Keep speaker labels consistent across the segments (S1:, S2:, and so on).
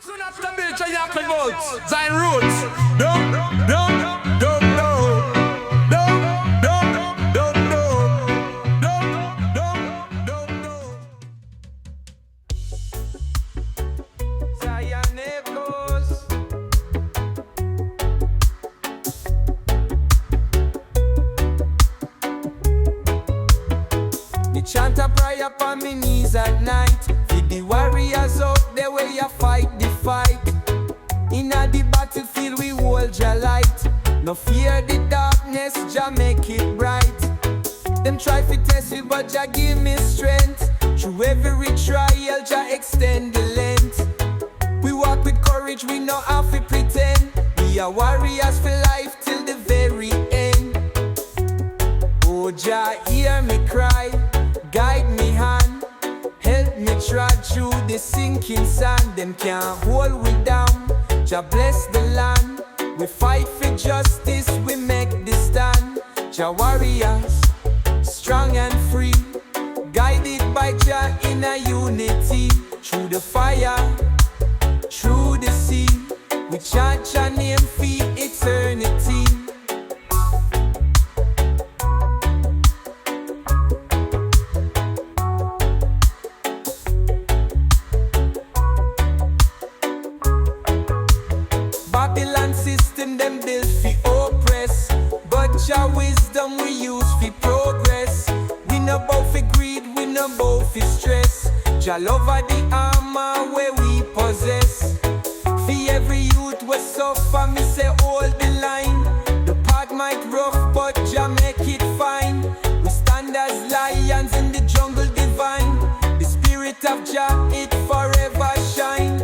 S1: Soon after Bill Chayakli votes, ZionRoots. Don't know. Zion echoes. Me chant a prayer upon me knees at night. Feed the warriors out there where you fight the fight. In a the battlefield we hold Jah light. No fear the darkness, Jah make it bright. Them try to test me but Jah give me strength. Through every trial Jah extend the length. We walk with courage, we know how to pretend. We are warriors for life till the very end. Oh Jah, hear me cry, guide me hand, help me trod through the sinking sand. Them can't hold we down, Jah bless the land. We fight for justice, we make the stand. Jah warriors, strong and free, guided by Jah in a unity. Through the fire, through the sea, we chant Jah name for eternity. Babylon system them built fi oppress, but Jah wisdom we use fi progress. We no bout fi greed, we no bout fi stress. Jah love are the armor where we possess. Fi every youth we suffer, me say hold the line. The path might rough, but Jah make it fine. We stand as lions in the jungle divine. The spirit of Jah, it forever shine.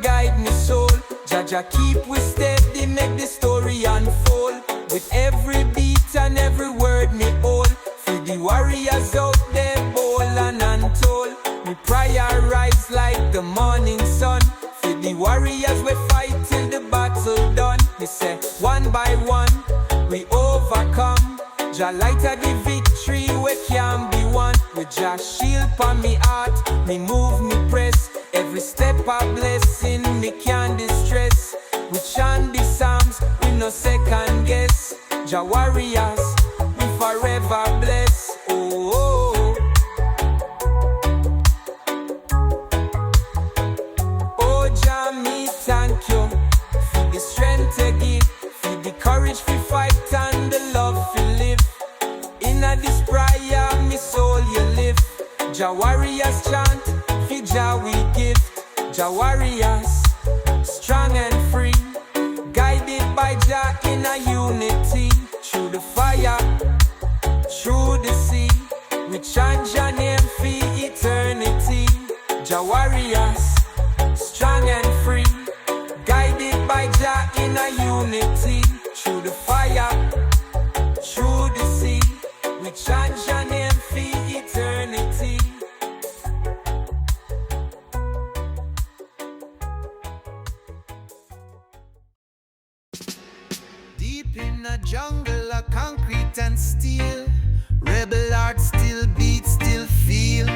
S1: Guide me soul, Jah keep we steady, make the story unfold. With every beat and every word me hold, for the warriors out there bold and untold. Me prayer rise like the morning sun, for the warriors we fight till the battle done. Me say one by one we overcome. Jah light of the victory we can be won. With Jah shield for me heart, me move, me press. Every step a blessing, me can't distress. We chant the psalms, we no second guess. Jah warriors, we forever bless. Oh, Jah, me thank you for the strength to give, for the courage to fight and the love to live. In a this prayer, me soul you live. Jah warriors chant, for Jah we give. Jah warriors, strong and free, guided by Jah in a unity. Through the fire, through the sea, we chant Jah name for eternity. Jah warriors, strong and free, guided by Jah in a unity. Through the fire, through the sea, we chant Jah name for eternity.
S2: Deep in a jungle of concrete and steel, rebel heart still beat, still feel.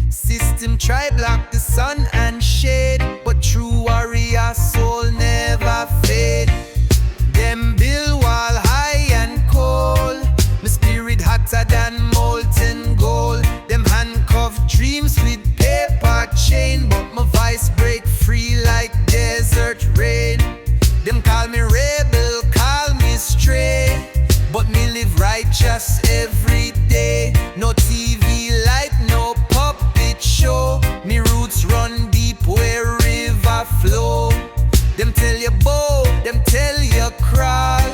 S2: System try block the sun and shade, but true warrior soul never fade. Them build wall high and cold, my spirit hotter than molten gold. Them handcuff dreams with paper chain, but my voice break free like desert rain. Them call me rebel, call me stray, but me live righteous every day. No TV light, no puppet show. Me roots run deep where river flow. Them tell you bow, them tell you crawl,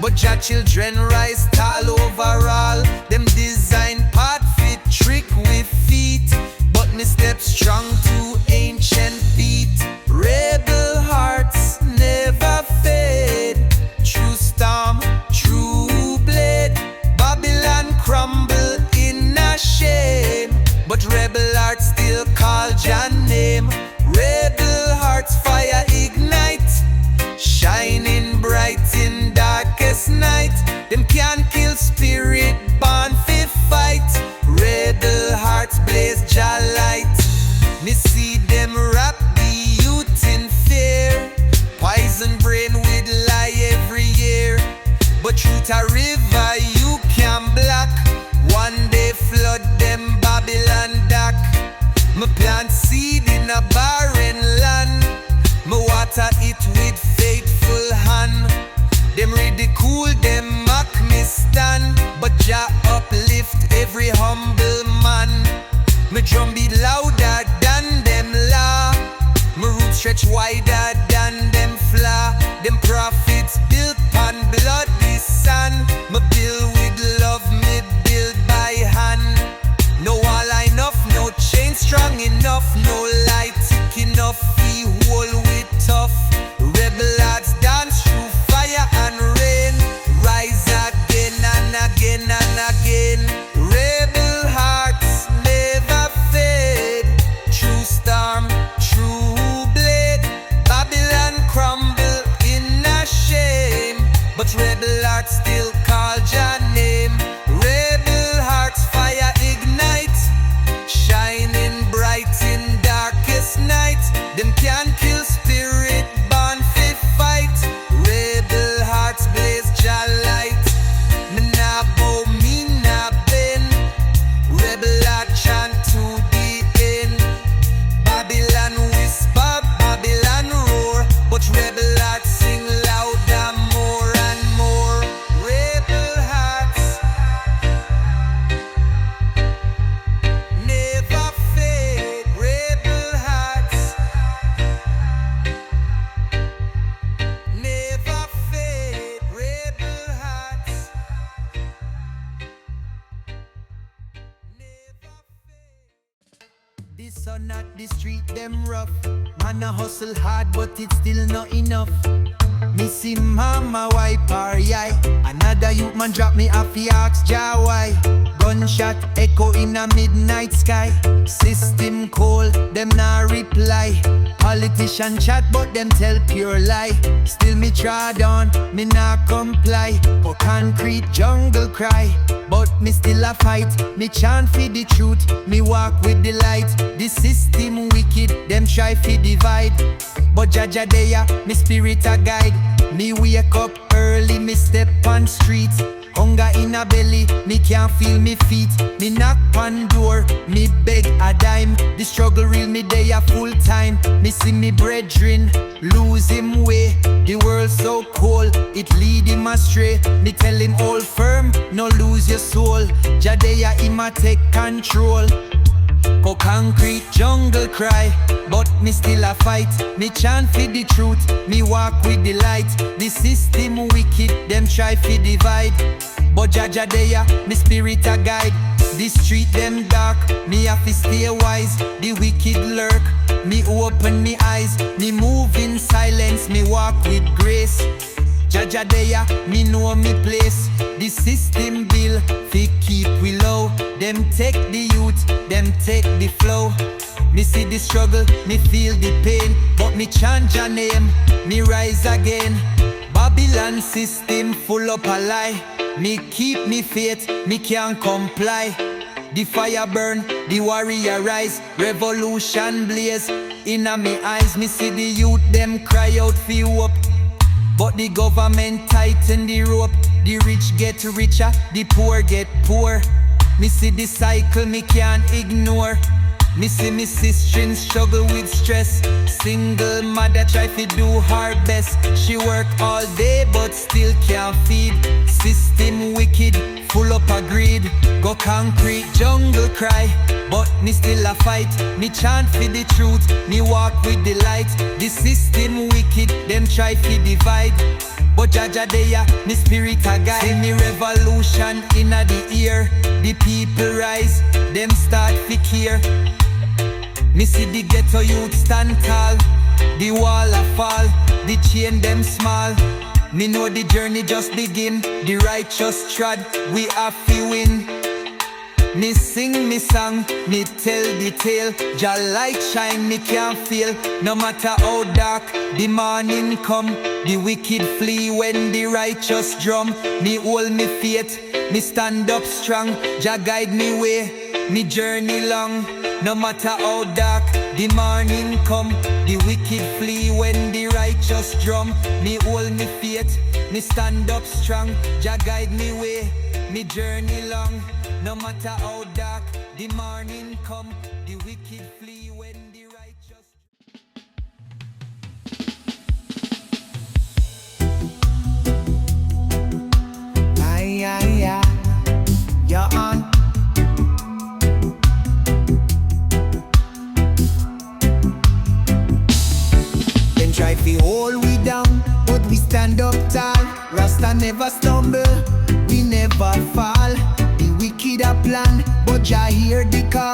S2: but Jah children rise tall overall. Them design path fit trick with feet, but me step strong to ancient beat. Rebel hearts never fade, true storm, true blade. Babylon crumble in a shame, but rebel hearts still call Jah name. Rebel hearts fire ignite, shining bright in darkest night. Them can't kill spirit, born fi fight. Rebel hearts blaze Jah light. Me see not a river you can block. One day flood them Babylon dock. Me plant seed in a barren land. Me water it with faithful hand. Them ridicule, them mock me stand, but Jah uplift every humble man. Me drum beat louder than them law. Me roots stretch wider than them flaw. Them prophets built on blood this sand. Me build with love, me build by hand. No wall enough, no chain strong enough, no light thick enough, we hold with tough. Rebel hearts dance through fire and rain, rise again and again and again. Rebel hearts never fade, true storm, true blade. Babylon crumble in a shame, but rebel hearts still call Jah name. Rebel hearts fire ignite, shining bright in darkest night. Them can kill spirit born fit fight. Rebel hearts blaze Jah light. Me nah bow, me nah bend. Rebel heart chant to the end. Babylon whisper, Babylon roar, but rebel hearts sing louder more and more. Rebel hearts never fade. Rebel hearts never fade. Rebel hearts never fade. The sun at the street, them rough. Man a hustle hard, but it's still not enough. Me see mama wipe her eye. Another youth man drop me off, he ask Jah why. Gunshot echo in a midnight sky. System cold, them nah reply. Politician chat, but them tell pure lie. Still me trod on, me nah comply. For concrete jungle cry, but me still a fight. Me chant for the truth, me walk with the light. The system wicked, them try fi divide, but Jah there, me spirit a guide. Me wake up early, me step on streets. Hunger in a belly, me can't feel me feet. Me knock on door, me beg a dime. The struggle real, me day a full time. Me see me brethren lose him way. The world so cold, it lead him astray. Me tell him hold firm, no lose your soul. Jah there, him a take control. For concrete jungle cry, but me still a fight. Me chant for the truth, me walk with the light. The system wicked, them try fi divide, but Jah there, me spirit a guide. The street them dark, me have to stay wise. The wicked lurk, me open me eyes. Me move in silence, me walk with grace. Jah there, me know me place. The system bill, fi keep we low. Them take the youth, them take the flow. Me see the struggle, me feel the pain, but me chant Jah name, me rise again. Babylon system full up a lie. Me keep me faith, me can't comply. The fire burn, the warrior rise. Revolution blaze, inna me eyes. Me see the youth, them cry out for hope, but the government tighten the rope. The rich get richer, the poor get poor. Me see the cycle, me can't ignore. Me see me sister struggle with stress. Single mother try to do her best. She work all day but still can't feed. System wicked, full up of greed. Go concrete jungle cry, but me still a fight. Me chant for the truth, me walk with the light. The system wicked, them try to divide, but Jah there, me spirit a guide. See me revolution inna the ear. The people rise, them start to care. Me see the ghetto youth stand tall. The wall a fall, the chain them small. Me know the journey just begin. The righteous trod, we have to win. Me sing me song, me tell the tale. Jah light shine, me can't feel. No matter how dark the morning come, the wicked flee when the righteous drum. Me hold me faith, me stand up strong. Jah guide me way, me journey long. No matter how dark the morning come, the wicked flee when the righteous drum. Me hold me faith, me stand up strong. Jah guide me way, me journey long. No matter how dark the morning come, the wicked flee when the righteous. You're on. Them try to hold we down, but we stand up tall. Rasta never stumble, we never fall. Wicked a plan, but Jah hear the call.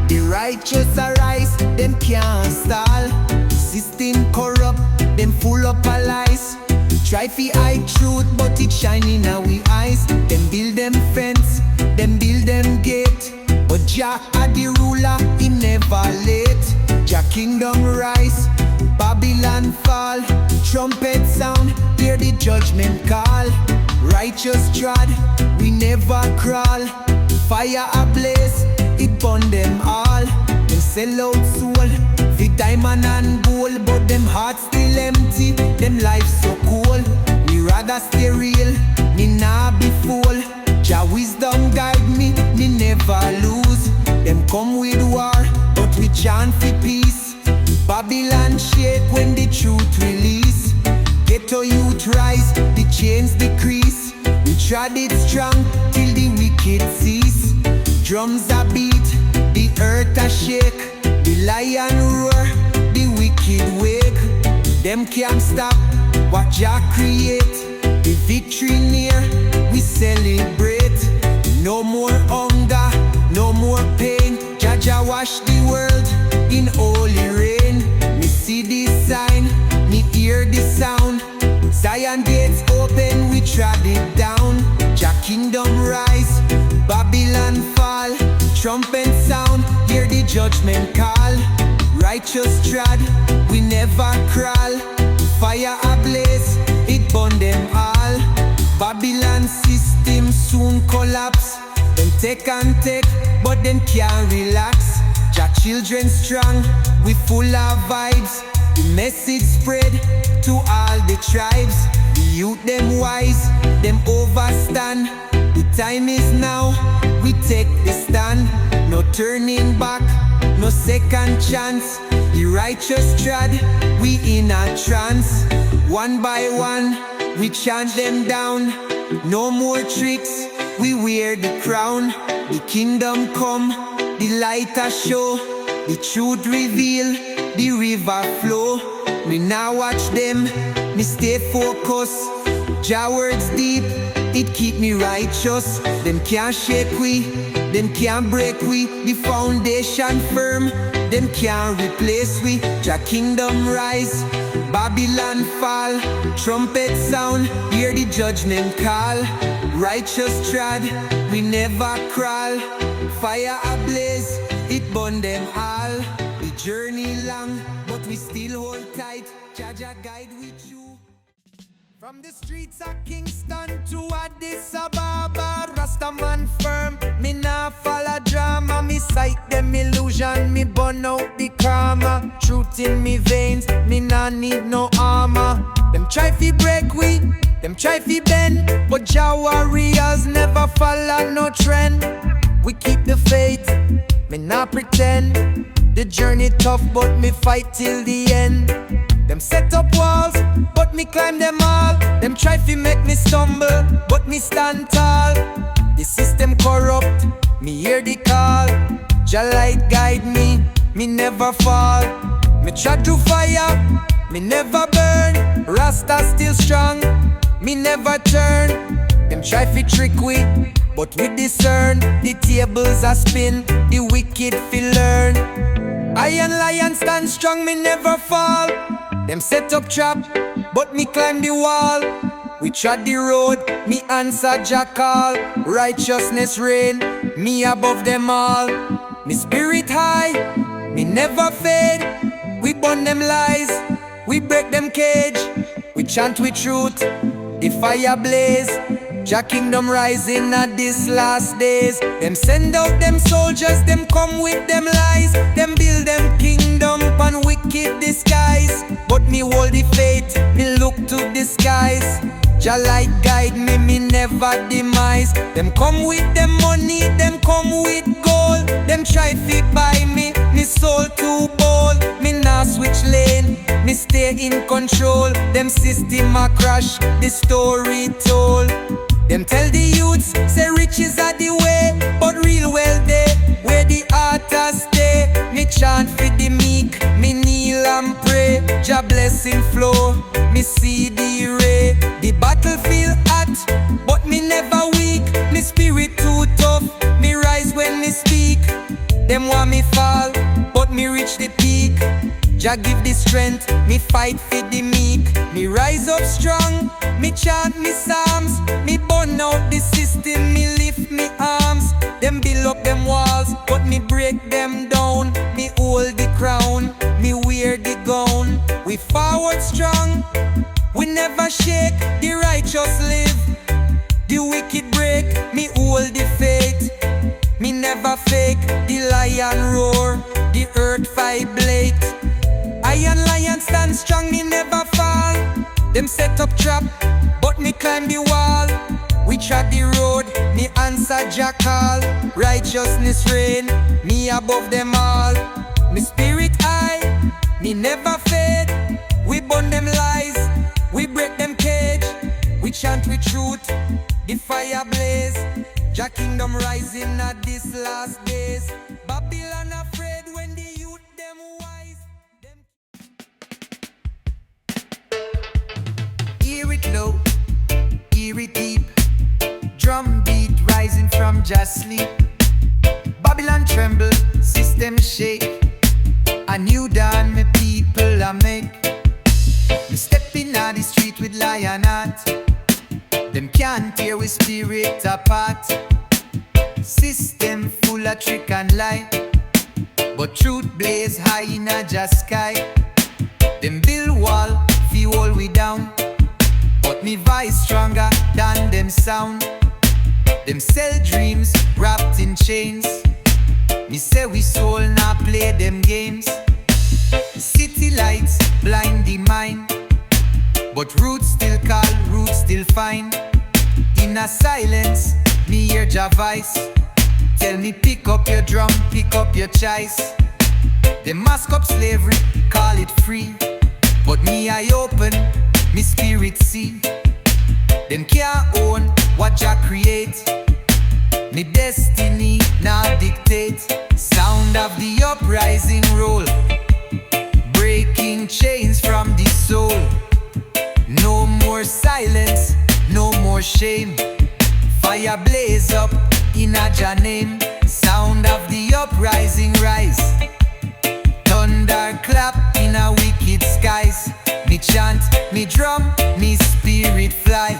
S2: The righteous arise, them can't stall. System corrupt, them full up of lies. Try fi hide truth, but it shine in our eyes. Them build them fence, them build them gate, but Jah a the ruler, he never late. Jah Kingdom Rise, Babylon fall. Trumpet sound, hear the judgment call. Righteous trod, we never crawl. Fire ablaze, it burn them all. Them sell out soul, for diamond and gold, but them hearts still empty, them lives so cold. We rather stay real, me nah be fool. Jah wisdom guide me, me never lose. Them come with war, but we chant for peace. Babylon shake when the truth release. Ghetto youth rise, the chains decrease. We trod it strong till the wicked cease. Drums a beat, the earth a shake. The lion roar, the wicked wake. Them can't stop what Jah create. The victory near, we celebrate. No more hunger, no more pain. Jah wash the world in holy rain. Me see the sign, me hear the sound. Zion gates open, we trod it down. Jah Kingdom rise, Babylon fall. Trumpet sound, hear the judgment call. Righteous trod, we never crawl. Fire ablaze, it burn them all. Babylon system soon collapse. Them take and take, but them can't relax. Jah children strong, we full of vibes. The message spread to all the tribes. The youth them wise, them overstand. The time is now, we take the stand. No turning back, no second chance. The righteous trod, we in a trance. One by one, we chant them down. No more tricks, we wear the crown. The kingdom come, the light a show. The truth reveal, the river flow. Me now watch them, me stay focused. Jah words deep, it keep me righteous. Them can't shake we, them can't break we. The foundation firm, them can't replace we. Jah Kingdom rise, Babylon fall. Trumpet sound, hear the judgment call. Righteous trod, we never crawl. Fire ablaze, it burn them all. The journey long, but we still hold tight. Jah guide with you. From the streets of Kingston to Addis Ababa, Rasta man firm, me nah follow drama. Me sight them illusion, me burn out the karma. Truth in me veins, me nah need no armor. Them try fi break we, them try fi bend, but Jah warriors never follow no trend. We keep the faith, me nah pretend. The journey tough, but me fight till the end. Them set up walls, but me climb them all. Them try fi make me stumble, but me stand tall. The system corrupt, me hear the call. Jah light guide me, me never fall. Me try to fire, me never burn. Rasta still strong, me never turn. Them try fi trick we, but we discern. The tables are spin, the wicked fi learn. Iron lion stand strong, me never fall. Them set up trap, but me climb the wall. We trod the road, me answer Jah call. Righteousness reign,
S1: me above them all. Me spirit high, me never fade. We burn them lies, we break them cage. We chant with truth, the fire blaze. Jah Kingdom rising at this last days. Them send out them soldiers, them come with them lies. Them build them kingdom Pon wicked disguise. But me hold the faith, me look to the skies. Jah light guide me, me never demise. Them come with them money, them come with gold. Them try to buy me soul too bold. Me nah switch lane, me stay in control. Them system a crash, the story told. Them tell the youths, say riches are the way, but real well they, where the artists stay. Me chant for the meek, me kneel and pray. Jah blessing flow, me see the ray. The battlefield hot, but me never weak. Me spirit too tough, me rise when me speak. Them want me fall, but me reach the peak. Jah give the strength, me fight for the meek. Me rise up strong, me chant me psalms. Me burn out the system, me lift me arms. Them build up them walls, but me break them down. Me hold the crown, me wear the gown. We forward strong, we never shake. The righteous live, the wicked break. Me hold the faith, me never fake. The lion roar, the earth vibrate. Iron lion stand strong, me never fall. Them set up trap, but me climb the wall. We trod the road, me answer Jah call. Righteousness reign, me above them all. Me spirit high, me never fade. We burn them lies, we break them cage. We chant with truth, the fire blaze. Jah Kingdom rising at this last days. Babylon afraid when the youth them wise.
S2: Hear it low, hear it deep. Drum beat rising from Jah's sleep. Babylon tremble, system shake. A new dawn me people a make. Me stepping on the street with lion heart. Them can't tear with spirit apart. System full of trick and lie, but truth blaze high in a Jah sky. Them build wall, fi hold we down, but me voice stronger than them sound. Them sell dreams wrapped in chains. Me say we soul not play them games. City lights blind the mind, but roots still call, roots still find. In a silence, me hear Jah voice. Tell me pick up your drum, pick up your choice. They mask up slavery, call it free, but me I open, me spirit see. Them can't own what Jah create. Me destiny now dictate. Sound of the uprising roll, breaking chains from the soul. No more silence, no more shame. Fire blaze up in a Jah name. Sound of the uprising rise. Thunder clap in a wicked skies. Me chant, me drum, me spirit fly.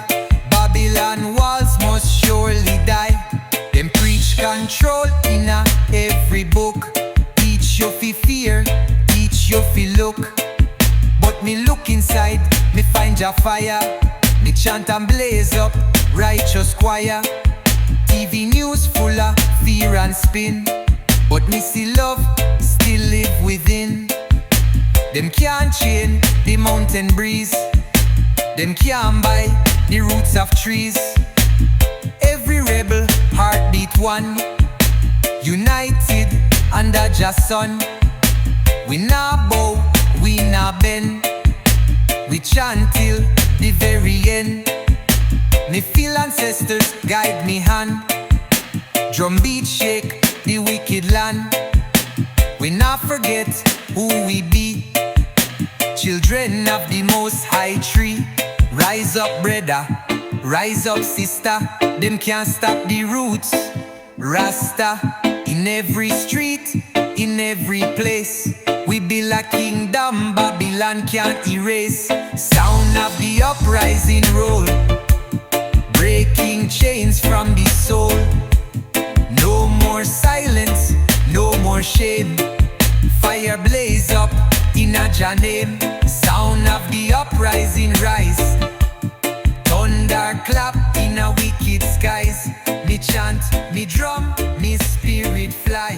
S2: Babylon walls must surely die. Them preach control in a every book. Teach you fi fear, teach you fi look. But me look inside, me find Jah fire. Me chant and blaze up, righteous choir. TV news full of fear and spin, but me see love still live within. Them can't chain the mountain breeze. Them can't buy the roots of trees. Every rebel heartbeat one, united under Jah's sun. We nah bow, we nah bend. We chant till the very end. Me feel ancestors guide me hand. Drum beat shake the wicked land. We not forget who we be. Children of the most high tree. Rise up brother, rise up sister. Them can't stop the roots. Rasta in every street, in every place. We build a kingdom Babylon can't erase. Sound of the uprising roll, breaking chains from the soul. No
S1: more silence, no more shame. Fire blaze up in a Jah name. Sound of the uprising rise. Thunder clap in a wicked skies. Me chant, me drum, me spirit fly.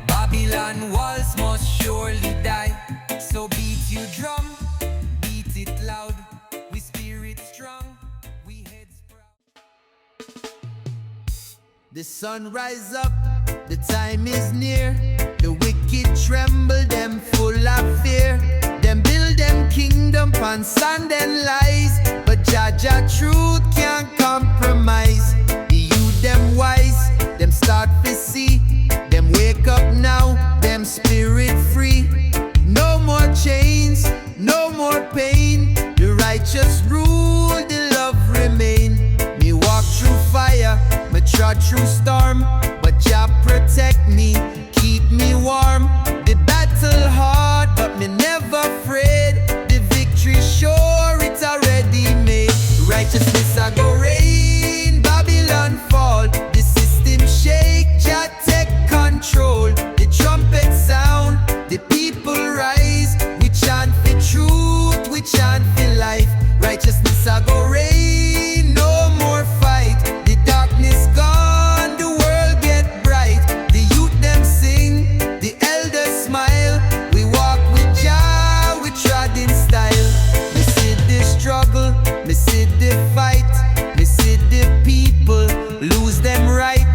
S1: Babylon walls must surely die. So beat your drum, beat it loud. We spirit strong, we heads proud.
S2: The sun rise up, the time is near. The wicked tremble, them full of fear. Them build them kingdom on sand and lies. But Jah truth can't compromise. The youth them wise, them start to see. Them wake up now, them spirit free. No more chains, no more pain. The righteous rule, the love remain. Me walk through fire, me trod through storm. But Jah protect me, keep me warm. The battle hard, but me never afraid. The victory sure, it's already made. Righteousness I go reign, Babylon fall. The system shake, Jah take control. The trumpet sound, the people rise. We chant for truth, we chant for life. Righteousness I go reign, no more fight. The darkness gone, the world get bright. The youth them sing, the elders smile. We walk with Jah, we trod in style. Me see the struggle, me see the fight. Me see the people lose them right.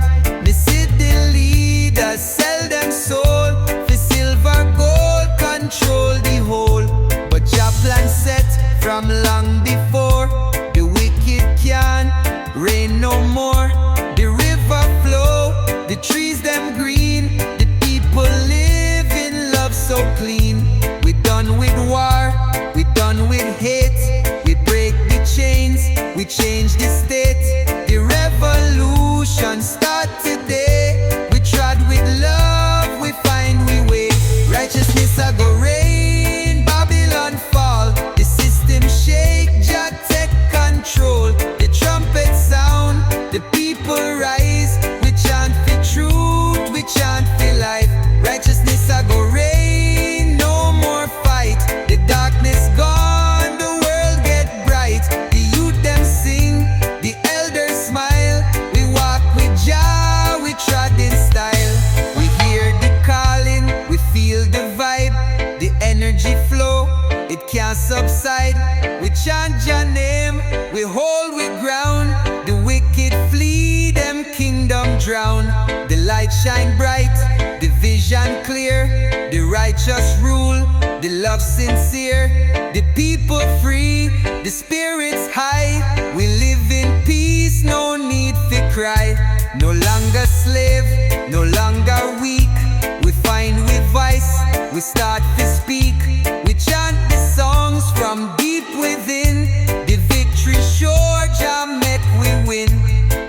S2: Me see the leaders sell them soul. For silver gold control the whole. But Jah plan set from long before. The wicked can't reign no more. The river flow, the trees them green. The people live in love so clean. We done with war, we done with hate. We break the chains, we change the state. The revolution start today. We trod with love, we find we way. Righteousness I go reign, Babylon fall. The system shake, Jah take control. The trumpet sound, the people rise. We chant for truth, we chant for life. Righteousness I go reign, no more fight. The darkness gone, the world get bright. The youth them sing, the elders smile. We walk with Jah, we trod in style. We hear the calling, we feel the vibe. The energy flow, it can't subside. We chant Jah name, we hold we ground. The wicked flee, them kingdom drown. The light shine bright, the vision clear. The righteous rule, the love sincere. The people free, the spirits high. We live in peace, no need for cry. No longer slave, no longer weak. We find we voice, we start to speak. We chant the songs from deep within. The victory sure, Jah make we win.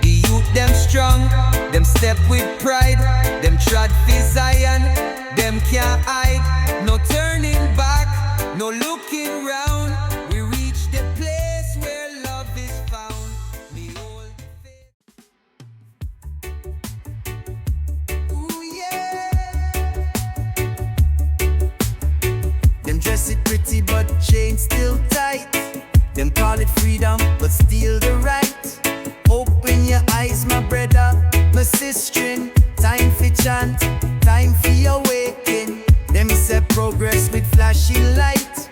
S2: The youth them strong, them step with pride. Them trod for Zion, them can't hide. No turning back, no looking round. We reach the place where love is found. Me hold the faith. Ooh yeah. Them dress it pretty but chain still tight. Them call it freedom but steal the right. Open your eyes my brother, my sister. Time for chant, time for awaken. Them say progress with flashy light,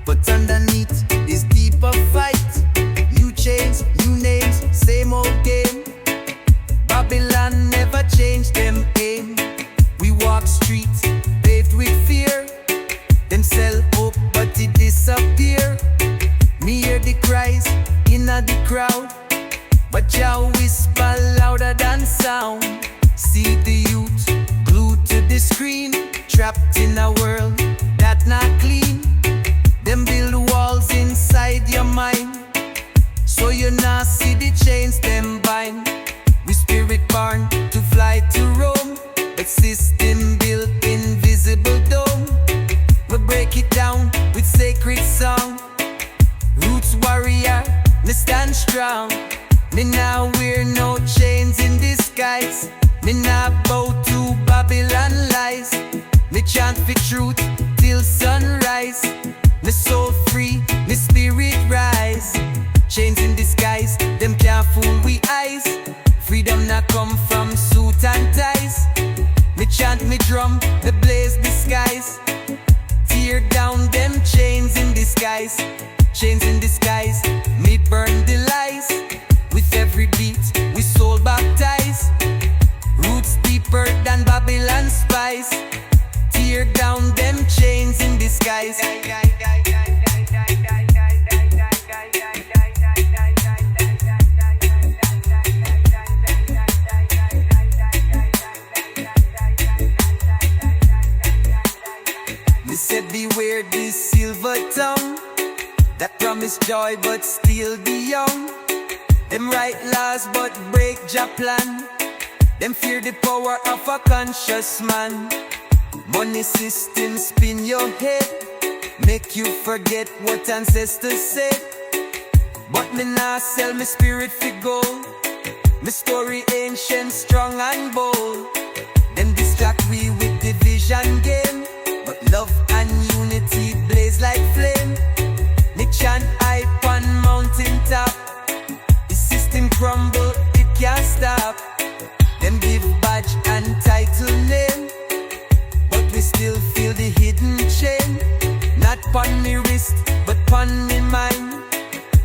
S2: but underneath is deeper fight. New chains, new names, same old game. Babylon never changed them aim. We walk streets paved with fear. Them sell hope but it disappear. Me hear the cries in the crowd, but Jah whisper louder than sound. See the youth glued to the screen, trapped in a world that not clean. Them build walls inside your mind, so you not see the chains them bind. We spirit born to fly to Rome, but system built invisible dome. We break it down with sacred song. Roots warrior, me stand strong. Me now wear no chains in disguise. Me not bow to Babylon lies. Me chant for truth till sunrise. Me soul free, me spirit rise. Chains in disguise, them can't fool we eyes. Freedom not come from suit and ties. Me chant, me drum, me blaze the skies. Tear down them chains in disguise. Chains in disguise, me burn the lies. With every beat, we soul baptize. Roots deeper than Babylon spice. Tear down them chains in disguise. They said beware this silver tongue that promise joy but still be young. Them write laws but break Jah plan. Them fear the power of a conscious man. Money system spin your head, make you forget what ancestors said. But me nah sell me spirit for gold. Me story ancient, strong and bold. Them distract we with division game, but love and unity blaze like flame. Me chant hype on mountain top. The system crumble, it can't stop. Them give badge and title name, but we still feel the hidden chain. Not pon me wrist, but pon me mind.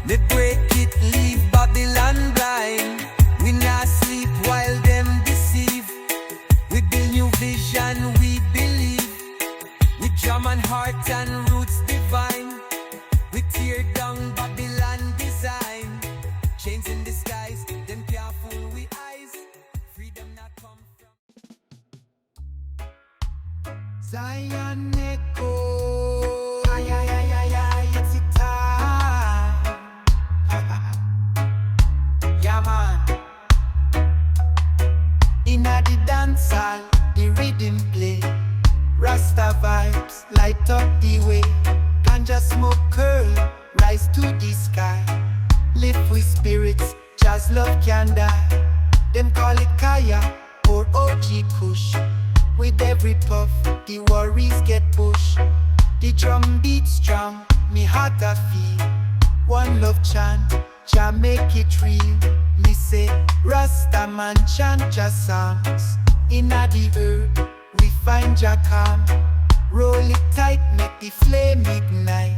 S2: Me break it, leave Babylon blind. We not sleep while them deceive. We build new vision, we believe. With drum and heart and roots divine. We tear down Babylon design. Chains in disguise, them can't fool we eyes. Freedom not come from Zion echo. Ay, ay, ay, ay, ay, it's a time. Yeah, man. Inna the dance hall, the rhythm play. Rasta vibes light up the way. Ganja smoke curl, rise to the sky. Live with spirits, Jah's love can die. Them call it Kaya or OG Kush. With every puff, the worries get pushed. The drum beat strong, me heart a feel. One love chant, Jah make it real. Me say, Rasta man chant Jah songs. Inna the earth, we find Jah calm. Roll it tight, make the flame ignite.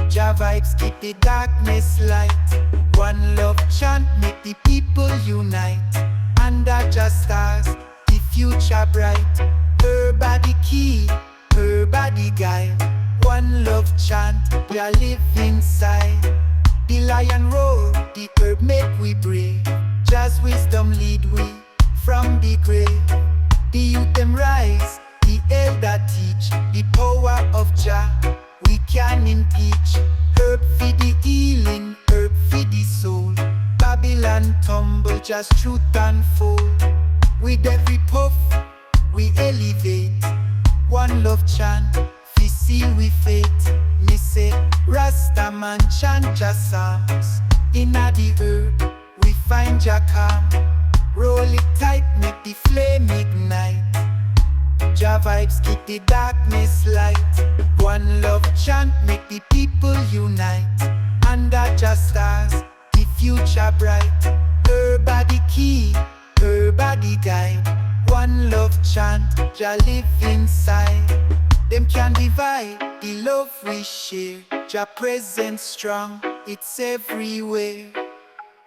S2: Jah vibes keep the darkness light. One love chant, make the people unite. Under Jah stars, the future bright. Her body key, her body guide. One love chant, we are live inside. The lion roar, the herb make we brave. Jah's wisdom lead we from the grave. The youth them rise, the elder teach. The power of Jah we can impeach. Herb for the healing, herb for the soul. Babylon tumble, just truth unfold. With every puff, we elevate. One love chant, we seal we faith. Me say, Rasta man chant Jah songs. Inna the earth, we find Jah calm. Roll it tight, make the flame ignite. Jah vibes keep the darkness light. One love chant, make the people unite. Under Jah stars, the future bright. Her body key, her body guide. One love chant, Jah live inside. Them can divide the love we share. Jah presence strong, it's everywhere.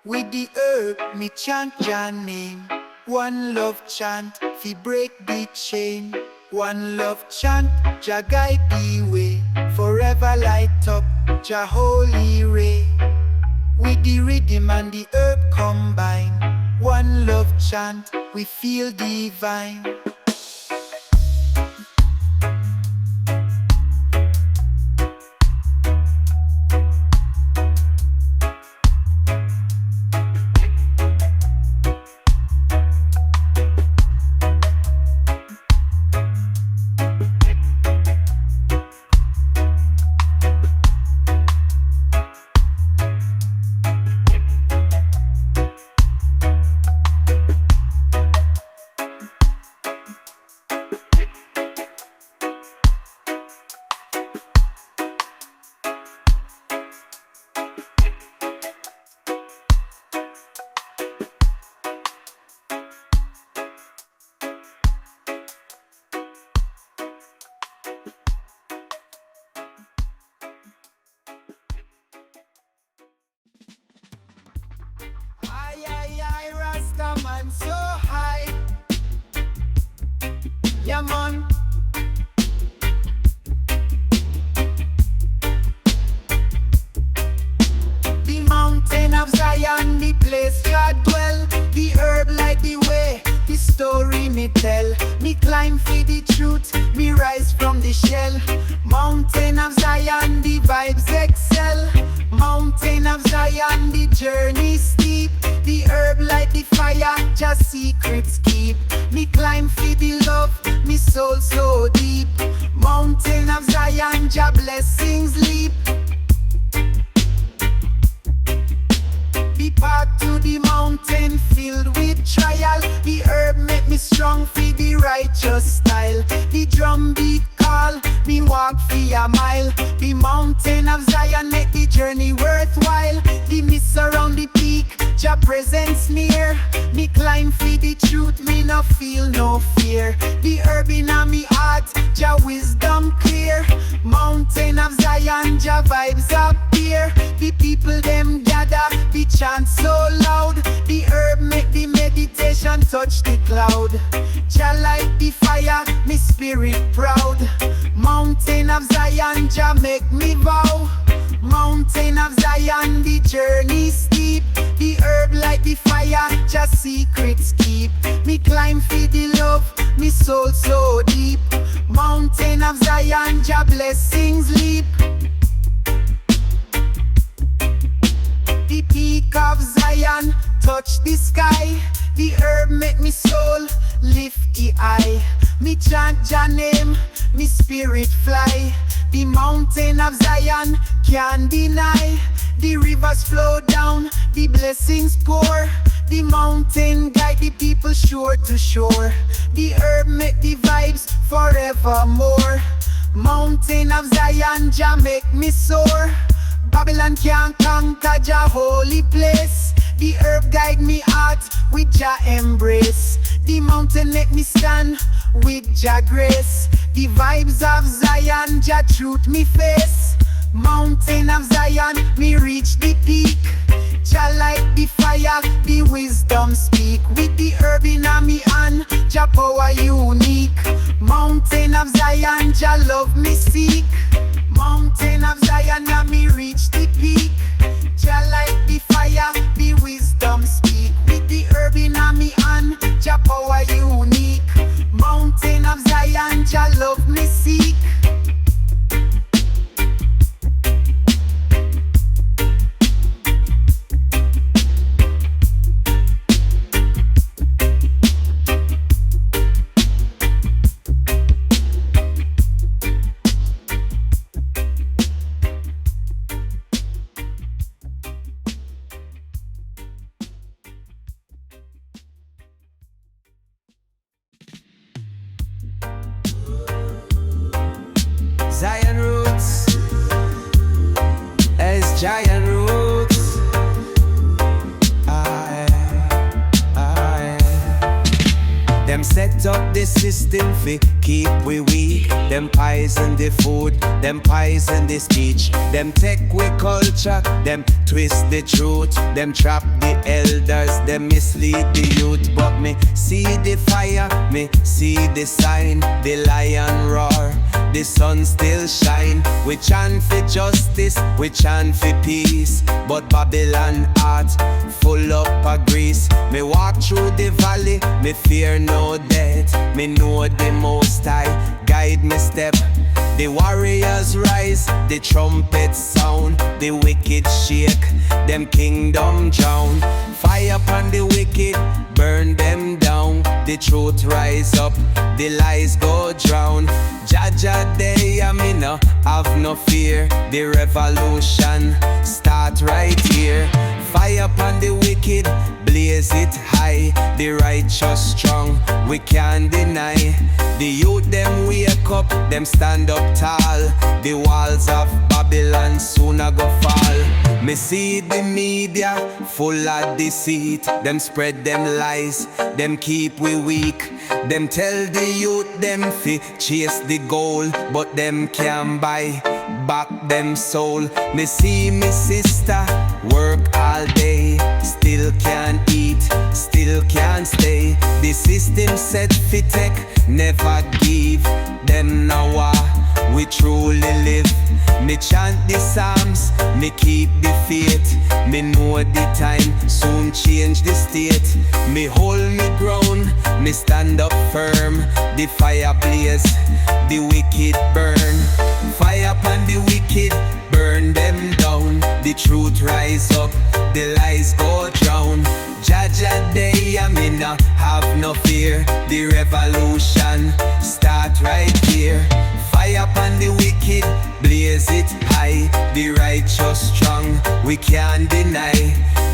S2: With the herb, me chant Jah name. One love chant, fi break the chain. One love chant, Jah guide the way. Forever light up, Jah holy ray. With the rhythm and the herb combine. One love chant, we feel divine. climb for the truth, me rise from the shell. Mountain of Zion, the vibes excel. Mountain of Zion, the journey steep. The herb light the fire, just secrets keep. Me climb for the love, me soul so deep. Mountain of Zion, Jah blessings leap. The path to the mountain filled with trial. The herb make me strong for the righteous style. The drum beat call, me walk for a mile. The mountain of Zion make the journey worthwhile. The mist around the peak, Jah presence near. Me climb for the truth, me no feel no fear. The herb in me heart, Jah wisdom clear. Mountain of Zion, Jah vibes appear. The people them gather, the chant so loud. The herb make the meditation touch the cloud. Jah light the fire, me spirit proud. Mountain of Zion, Jah make me vow. Mountain of Zion, the journey steep. The herb light the fire, Jah secrets keep. Me climb for the love, me soul so deep. Mountain of Zion, Jah blessings leap. The peak of Zion touch the sky. The herb make me soul lift the eye. Me chant Jah name, me spirit fly. The mountain of Zion can't deny. The rivers flow down, the blessings pour. The mountain guide the people shore to shore. The herb make the vibes forevermore. Mountain of Zion, Jah make me soar. Babylon can't conquer Jah holy place. The herb guide me heart with Jah embrace. The mountain make me stand with Jah grace. The vibes of Zion, Jah truth me face. Mountain of Zion, me reach the peak. Jah light the fire, the wisdom speak. With the herb in me hand, Jah power unique. Mountain of Zion, Jah love me seek. Mountain of Zion, now me reach the peak. Jah light the fire, the wisdom speak. With the herb in me hand, Jah power unique. Mountain of Zion, Jah love me seek.
S1: ZionRoots, as ZionRoots. Them set up the system fi keep we weak. Them poison the food, them poison the speech. Them take we culture, them twist the truth. Them trap the elders, them mislead the youth. But me see the fire, me see the sign. The lion roar, the sun still shine. We chant for justice, we chant for peace. But Babylon heart full up of grease. Me walk through the valley, me fear no death. Me know the Most High guide me step. The warriors rise, the trumpets sound. The wicked shake, them kingdom drown. Fire upon the wicked, burn them down. The truth rise up, the lies go drown. Judgement Day A Come, no have no fear. The revolution start right here. Fire upon the wicked, blaze it high. The righteous strong, we can't deny. The youth them wake up, them stand up tall. The walls of Babylon soon a go fall. Me see the media full of deceit. Them spread them lies, them keep we weak. Them tell the youth them fi chase the goal, but them can't buy back them soul. Me see me sister work all day, still can't eat, still can't stay. The system set fi take, never give them no we truly live. Me chant the psalms, me keep the faith. Me know the time, soon change the state. Me hold me ground, me stand up firm. The fire blaze, the wicked burn. Fire upon the wicked, burn them down. The truth rise up, the lies go drown. Judgement Day A Come, have no fear. The revolution start right here. Fire upon the wicked, blaze it high. The righteous strong, we can't deny.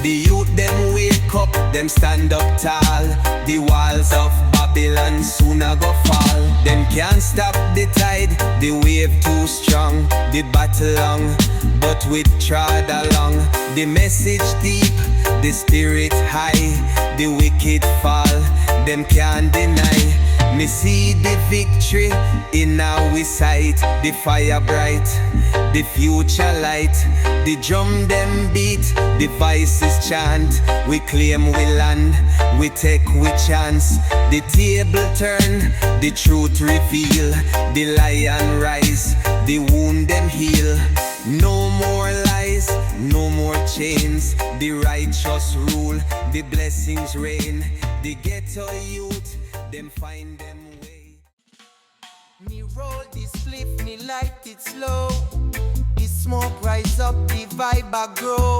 S1: The youth them wake up, them stand up tall. The walls of Babylon soon a go fall. Them can't stop the tide, the wave too strong. The battle long, but we trod along. The message deep, the spirit high. The wicked fall, them can't deny. Me see the victory in our sight. The fire bright, the future light. The drum them beat, the voices chant. We claim we land, we take we chance. The table turn, the truth reveal. The lion rise, the wound them heal. No more lies, no more chains. The righteous rule, the blessings reign. The ghetto youth, them find them way.
S2: Me roll this spliff, me light it slow. The smoke rise up, the vibe a grow.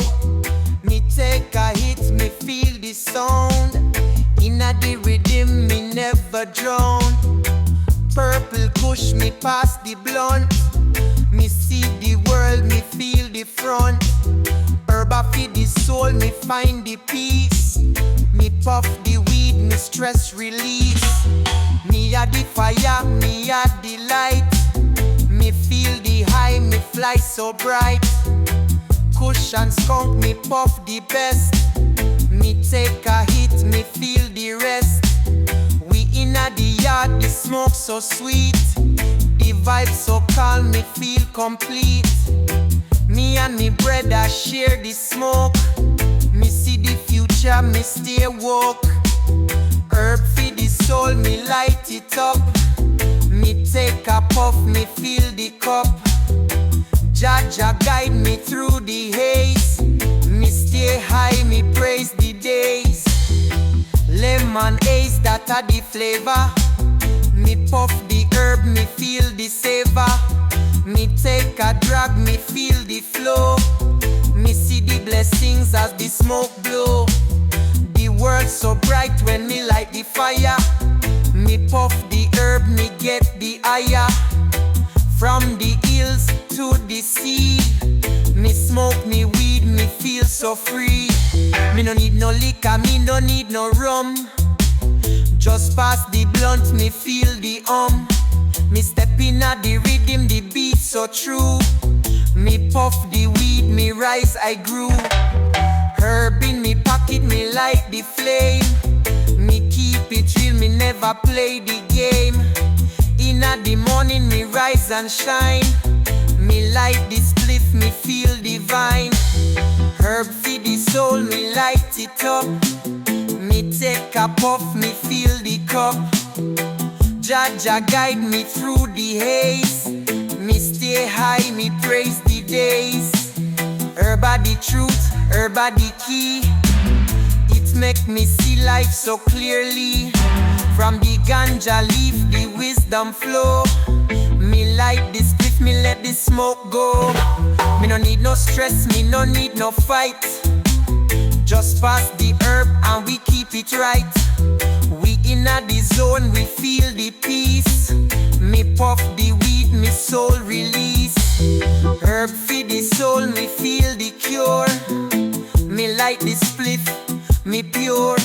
S2: Me take a hit, me feel the sound. Inna the rhythm, me never drown. Purple push me past the blunt. Me see the world, me feel the front. Herba feed the soul, me find the peace. Me puff the weed, me stress release. Me a the fire, me a the light. Me feel the high, me fly so bright. Kush and skunk, me puff the best. Me take a hit, me feel the rest. We inna the yard, the smoke so sweet. The vibe so calm, me feel complete. Me and me brother share the smoke. Me see the future, me stay woke. Herb feed the soul, me light it up. Me take a puff, me feel the cup. Jah guide me through the haze. Me stay high, me praise the days. Lemon haze, that a the flavor. Me puff the herb, me feel the savor. Me take a drag, me feel the flow. Me see the blessings as the smoke blow. The world so bright when me light the fire. Me puff the herb, me get the higher. From the hills to the sea. Me smoke me weed, me feel so free. Me no need no liquor, me no need no rum. Just pass the blunt, me feel the Me step in at the rhythm, the beat so true. Me puff the weed, me rise, I grew. Herb in me pocket, me light the flame. Me keep it real, me never play the game. In at the morning, me rise and shine. Me light the spliff, me feel divine. Herb feed the soul, me light it up. Me take a puff, me feel the cup. Jah guide me through the haze. Me stay high, me praise the days. Herba the truth, herba the key. It make me see life so clearly. From the ganja leaf, the wisdom flow. Me light the spliff, me let the smoke go. Me no need no stress, me no need no fight. Just pass the herb and we keep it right. We inna the zone, we feel the peace. Me puff the weed, me soul release. Herb feed the soul, me feel the cure. Me light the spliff, me pure.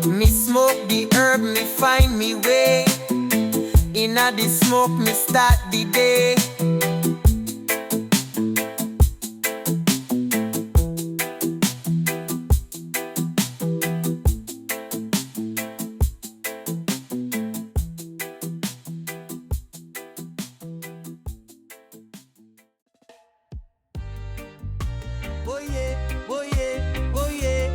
S2: Me smoke the herb, me find me way. Inna the smoke, me start the day. Oh yeah, oh yeah, oh yeah.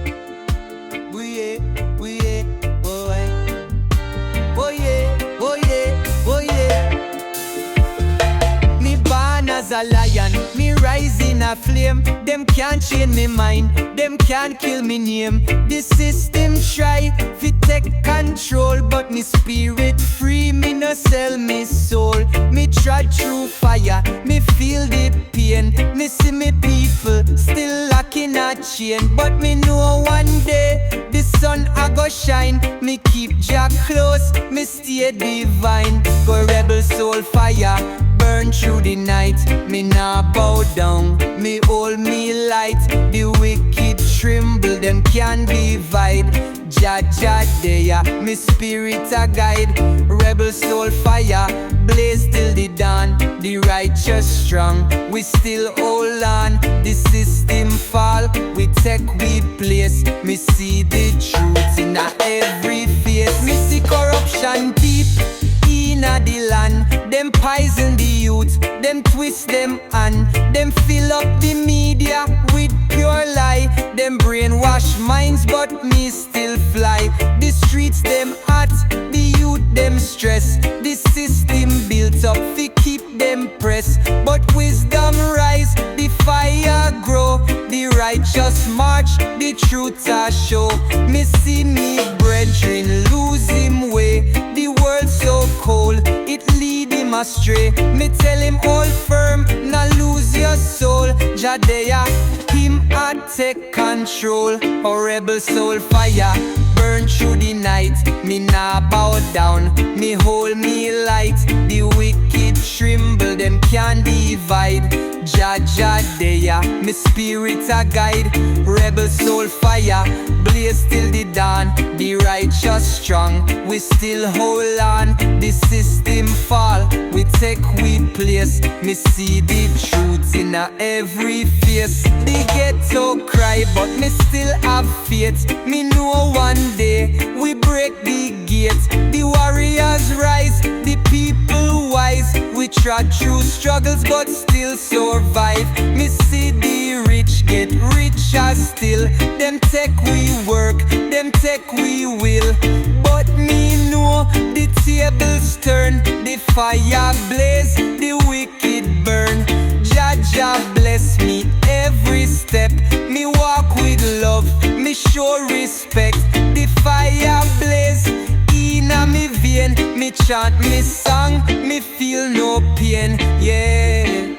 S2: Oh yeah, oh yeah, oh yeah. Oh yeah, oh yeah, oh yeah.
S1: a lion, me rise in a flame. Them can't change me mind, them can't kill me name. The system try fi take control, but me spirit free, me no sell me soul. Me trod through fire, me feel the pain. Me see me people still locking a chain, but me know one day the sun a go shine. Me keep Jah close, me stay divine. Go rebel soul fire, burn through the night. Me nah bow down, me hold me light. The wicked tremble, them can't divide. Jah there, me spirit a guide. Rebel soul fire, blaze till the dawn. The righteous strong, we still hold on. The system fall, we take we place. Me see the truth in every face. Me see corruption deep inna the land. Them poison the youth, them twist them hand. Them fill up the media with pure lie. Them brainwash minds, but me still fly. The streets them hot, the youth them stress. The system built up to keep them pressed, but wisdom rise, the fire grow. The righteous march, the truth I show. Me see me brethren lose him way. The world so cold, it lead him astray. Me tell him hold firm, now lose your soul. Jah there, him a take control. A rebel soul fire, burn through the night. Me nah bow down, me hold me light. The wicked tremble, them can't divide. Jah there, me spirit a guide. Rebel soul fire, blaze till the dawn. The righteous strong, we still hold on. The system fall, we take we place. Me see the truth in every face. The ghetto cry, but me still have faith. Me know one day we break the gate. The warriors rise, the people wise. We trod through struggles but still survive. Me see the rich get richer still. Them take we work, them take we will. But me know the tables turn. The fire blaze, the wicked burn. Jah bless me every step. Me walk with love, me show respect. The fire blaze inna me vein. Me chant me song, me feel no pain. Yeah.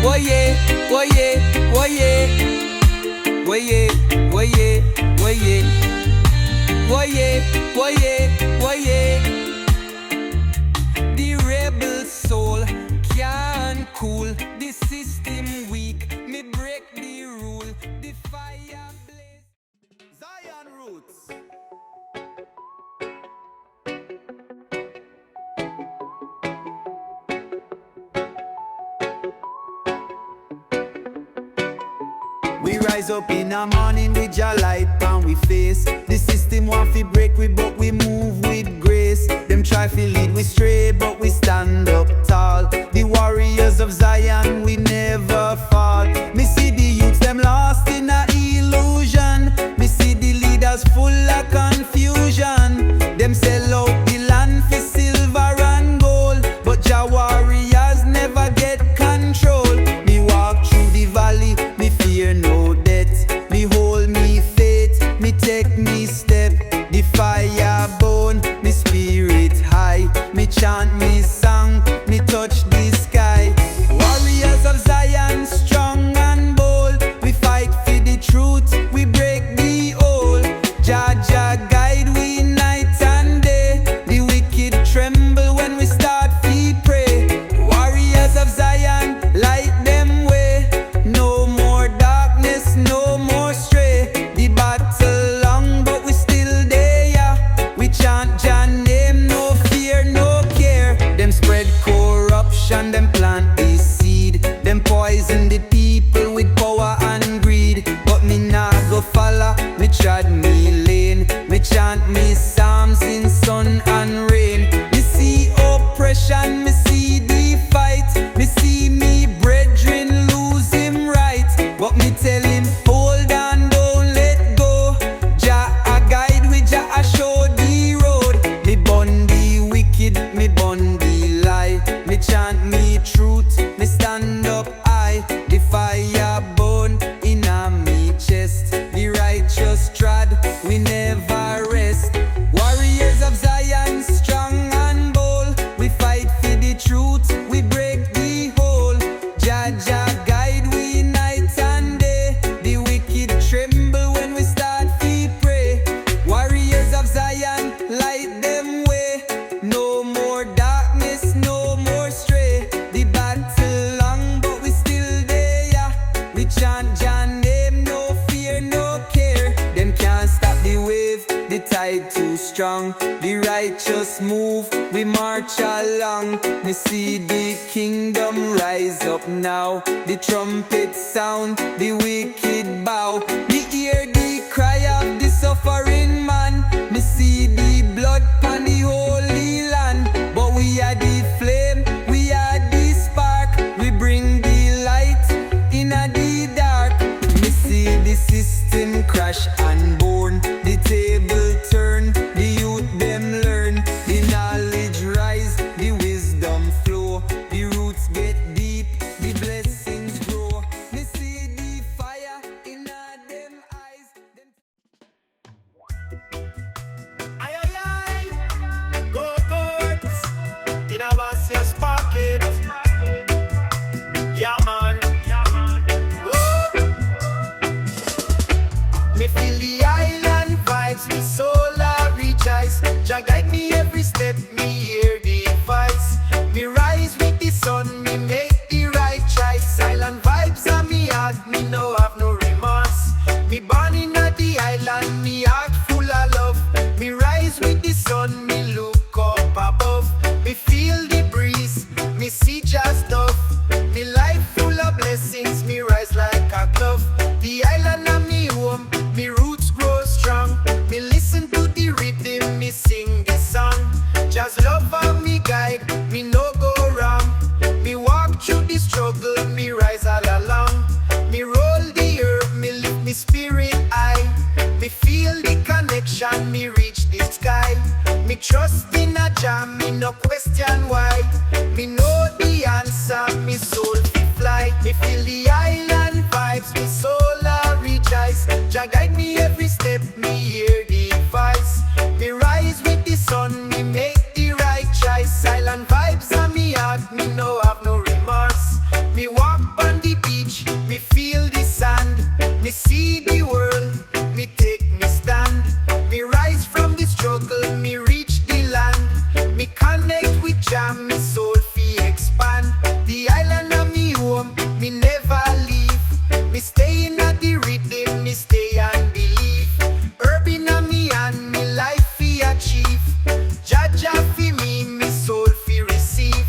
S1: Oh yeah, oh yeah, oh yeah. Oh yeah, oh yeah, oh yeah. Oh yeah, oh yeah, oh yeah. The rebel soul can't cool. The system weak, me break the rule. The fire blaze.
S2: ZionRoots. We rise up in the morning with Jah light on we face. The system want fi break we, but we move with grace. Them try fi lead we stray, but we stand up tall. The warriors of Zion, we never fall. Me see the youths them lost in a illusion. Me see the leaders full of confusion. Them sell out the land for silver and gold, but Jah warriors never get control. Me walk through the valley, me fear no death. Me hold me faith, me take me step. The fire burn, me spirit high. Me chant me song, me touch the sky. Warriors of Zion, strong and bold. We fight for the truth, we break the old. Jah guide we night and day. The wicked tremble when we start to pray. Warriors of Zion, light them way. No more darkness, no more stray. The battle long, but we still there, yeah. We chant Jah name, no fear, no care. Them spread corruption, them plant the seed. Them poison the people with power and greed. But me nah go follow, me trod me lane. Me chant me psalms in sun and rain. Me see oppression, me see the fight. Me see me brethren lose him right. But me tell him hold on, don't let go. Jah a guide we, Jah a show the road. Me Pon Di Wicked, me Pon Di lie. Me chant me
S1: the truth, me stand up high. The fire burn in a me chest. The righteous trod, we never rest. Warriors of Zion, strong and bold. We fight for the truth, we break the whole. Jah guide we night and day. The wicked tremble when we start to pray. Warriors of Zion, light them way. No more darkness, no more stray. The battle long, but we still there, yeah. We chant Jah name, no fear, no care. Them can't stop the wave, the tide too strong. The righteous move, we march along. Me see the kingdom rise up now. The trumpet sound, the wicked bow. Me hear the cry of the suffering man. Me see the blood on the holy land. But we are the flame, we are the spark. We bring the light in the dark. Me see the system crash and burn. The table turn, the youth them learn. The knowledge rise, the wisdom flow. The roots get deep, the blessings grow. Me see the fire in them eyes.
S3: Go goats in a vast pocket. Yeah man. Woo. Me feel the island vibes, me soul a rejoice. Jah guide me every step, me hear the advice. Me rise with the sun, me make the right choice. Island vibes on me heart, me no have no remorse. Me born in the island, me heart full of love. Me rise with the sun, me look up above. Me feel the breeze, me see just stuff. Me life full of blessings, me rise like a glove. The island of me home, me roots grow strong. Me listen to the rhythm, me sing the song. Just love of me guide, me no go wrong. Me walk through the struggle, me rise all along. Me roll the earth, me lift me spirit high. Me feel the connection, me reach the sky. Me trust in a Jah, me no question why. Me know the answer, me soul fi fly. Me feel the island vibes, me soul a rejoice. Jah guide me every step, me hear the advice. Me rise with the sun, me make the right choice. Island vibes on me heart, me no have no remorse. Me walk on the beach, me feel the sand. Me see the world, me take me stand. Me rise from the struggle, me reach the land. Me connect with Jah, me soul fi expand. The island of me home, me never leave. Me stay in the rhythm, me stay and believe. Herb in me and me life fi achieve. Jah fi me, me soul fi receive.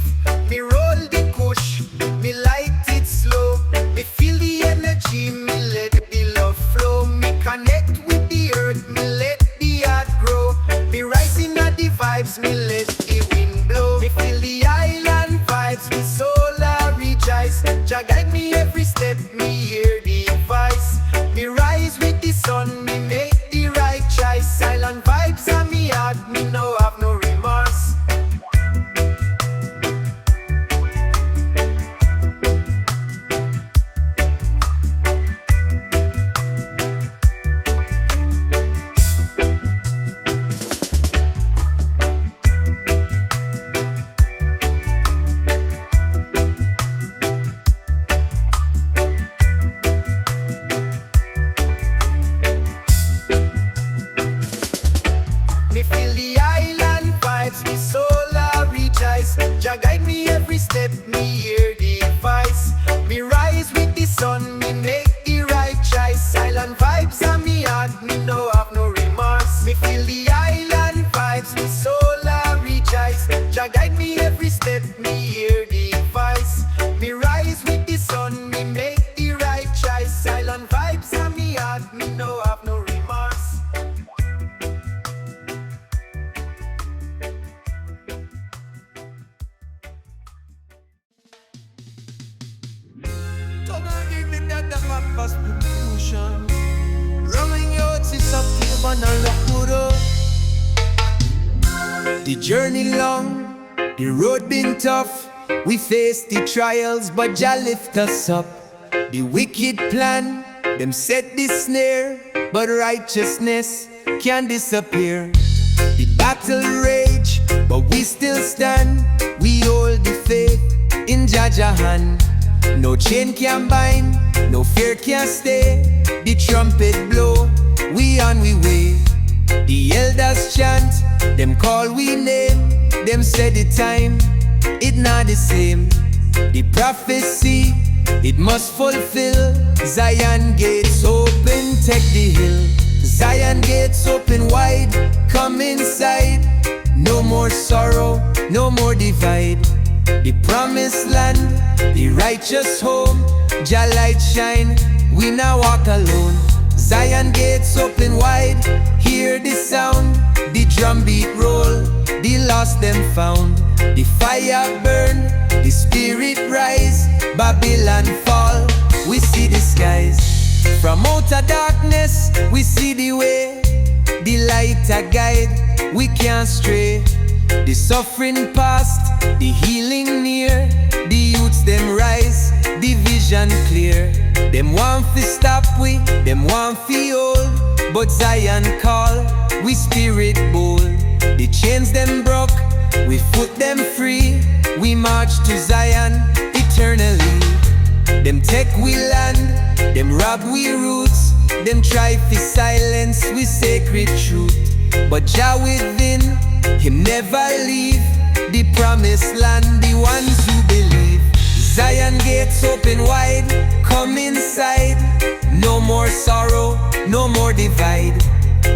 S3: Me roll the kush, me light it slow. Me feel the energy, me let the love flow. Me connect with the earth, me let the heart grow. Me rising at the vibes, me let the wind blow. Me feel the island vibes, me soul a rejoice. Jah guide me every step, me hear the advice. Me rise with the sun, me make the right choice. Island vibes on me heart, me no have no remorse. Me feel the island vibes, me soul a rejoice. Jah guide me every step, me hear the advice. Me rise with the sun, me make the right choice. Island vibes on me heart, me no have no remorse. Me feel the island vibes, me soul a rejoice. Jah guide me every step, me hear the advice. Me rise with the sun, me make the right choice. Island vibes on me heart, me no have no remorse.
S1: The journey long, the road been tough.
S2: We face the trials, but Jah lift us up. The wicked plan, them set the snare, but righteousness can disappear. The battle rage, but we still stand. We hold the faith in Jah hand. No chain can bind, no fear can stay. The trumpet blow, we on we way. The elders chant, them call we name. Them say the time, it not the same. The prophecy, it must fulfill. Zion gates open, take the hill. Zion gates open wide, come inside. No more sorrow, no more divide. The promised land, the righteous home. Jah light shine, we now walk alone. Zion gates open wide, hear the sound. The drum beat roll, the lost them found. The fire burn, the spirit rise. Babylon fall, we see the skies. From outer darkness, we see the way. The light a guide, we can't stray. The suffering past, the healing near. The youths them rise, the vision clear. Them want to stop we, them want to hold. But Zion call, we spirit bold. The chains them broke, we foot them free. We march to Zion eternally. Them take we land, them rob we roots. Them try to silence we sacred truth. But Jah within, Him never leave. The promised land, the ones who believe. Zion gates open wide, come inside. No more sorrow, no more divide.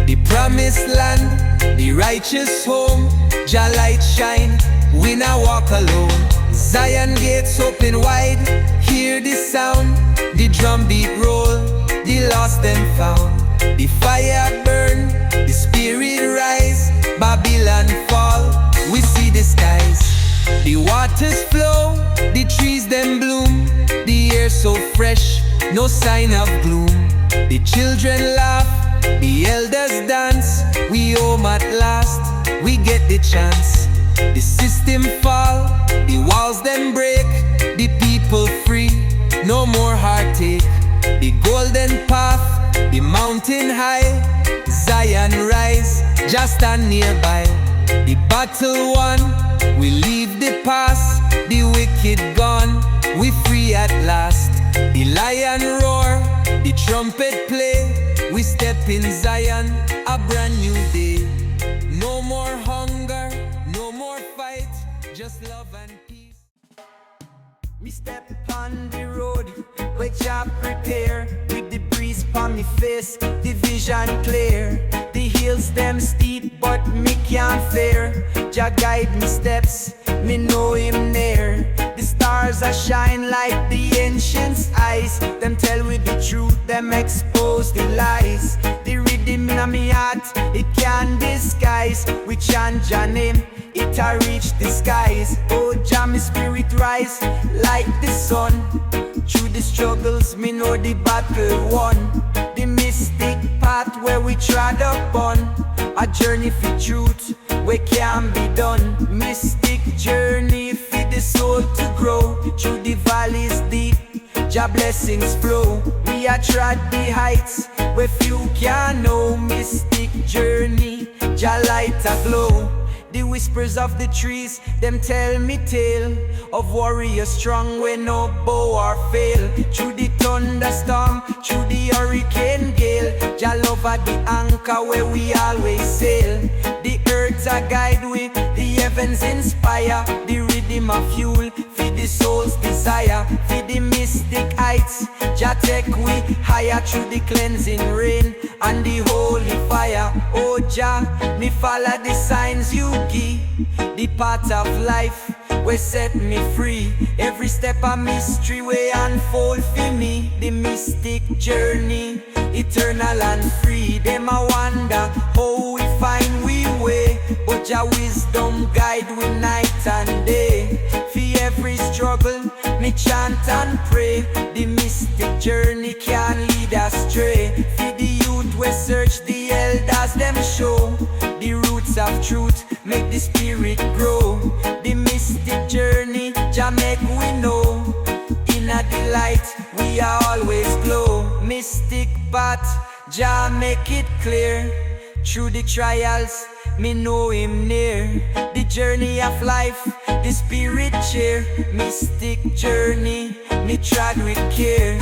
S2: The promised land, the righteous home. Jah light shine, we now walk alone. Zion gates open wide, hear the sound. The drum beat roll, the lost them found. The fire burn, the spirit rise. Babylon fall, we see the skies. The waters flow, the trees them bloom. The air so fresh, no sign of gloom. The children laugh, the elders dance. We home at last, we get the chance. The system fall, the walls them break. The people free, no more heartache. The golden path, the mountain high. Zion rise, just stand nearby. The battle won, we leave the past. The wicked gone, we free at last. The lion roar, the trumpet play. We step in Zion, a brand new day. No more hunger, no more fight, just love and peace.
S1: Me step on the road, where Jah prepare. With the breeze upon me face, the vision clear. The hills them steep, but me can't fear. Jah guide me steps, me know Him near. The stars are shine like the ancients' eyes. Them tell we the truth, them expose the lies. The rhythm in me heart, it can't disguise. We chant Jah name, it a reach the skies. Oh Jah, me spirit rise like the sun. Through the struggles, me know the battle won. The mystic path where we trod upon. A journey for truth, where can be done. Mystic journey for the soul to grow. Through the valleys deep, Jah blessings flow. We are trod the heights, where few can know. Mystic journey, Jah light a glow. The whispers of the trees, them tell me tale of warriors strong when no bow or fail. Through the thunderstorm, through the hurricane gale, Jah love at the anchor where we always sail. The earth a guide with, the heavens inspire. The rhythm a fuel, for the soul's desire. For the mystic heights, Jah take we higher. Through the cleansing rain and the holy fire. Oh Jah, me follow the signs you give. The path of life will set me free. Every step a mystery way unfold for me. The mystic journey, eternal and free. Them a wonder how we find we way. But Jah wisdom guide we night and day. For every struggle, me chant and pray. The mystic journey can lead astray. For the youth we search, the elders them show. The roots of truth make the spirit grow. The mystic journey, Jah Jah make we know, in a delight we are always glow. Mystic path, Jah make it clear. Through the trials, me know him near. The journey of life, the spirit cheer. Mystic journey, me trod with care.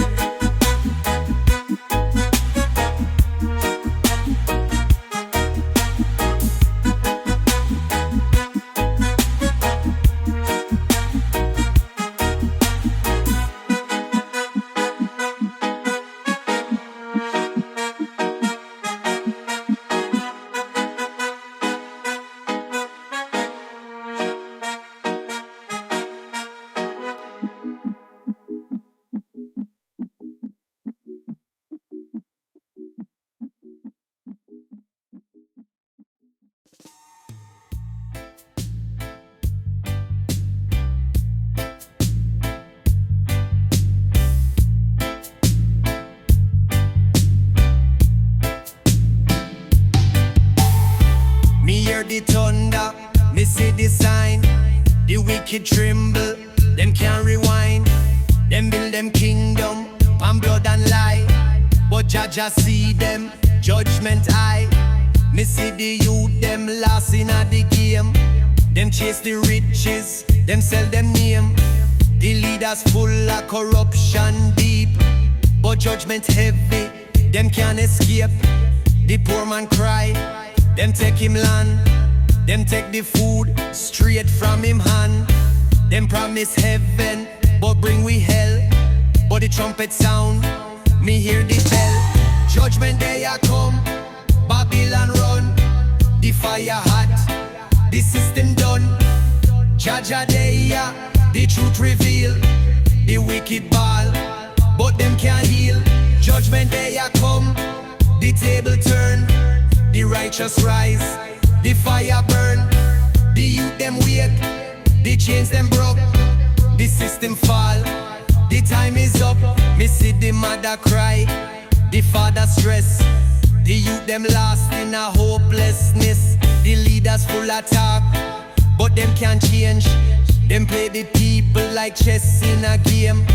S2: The thunder, me see the sign. The wicked tremble, them can't rewind. Them build them kingdom on blood and lie. But Jah see them, judgment eye. Me see the youth, them lost in a the game. Them chase the riches, them sell them name. The leaders full of corruption deep. But judgment heavy, them can't escape. The poor man cry, them take him land. Them take the food straight from him hand. Them promise heaven, but bring we hell. But the trumpet sound, me hear the bell. Judgment Day A Come, Babylon run. The fire hot, the system done. Judgement Day, the truth reveal. The wicked ball, but them can't heal. Judgment Day A Come, the table turn. The righteous rise, the fire burn. The youth them wake, the chains them broke. The system fall, the time is up. Me see the mother cry, the father stress. The youth them lost in a hopelessness. The leaders full of talk, but them can't change. Them play the people like chess in a game.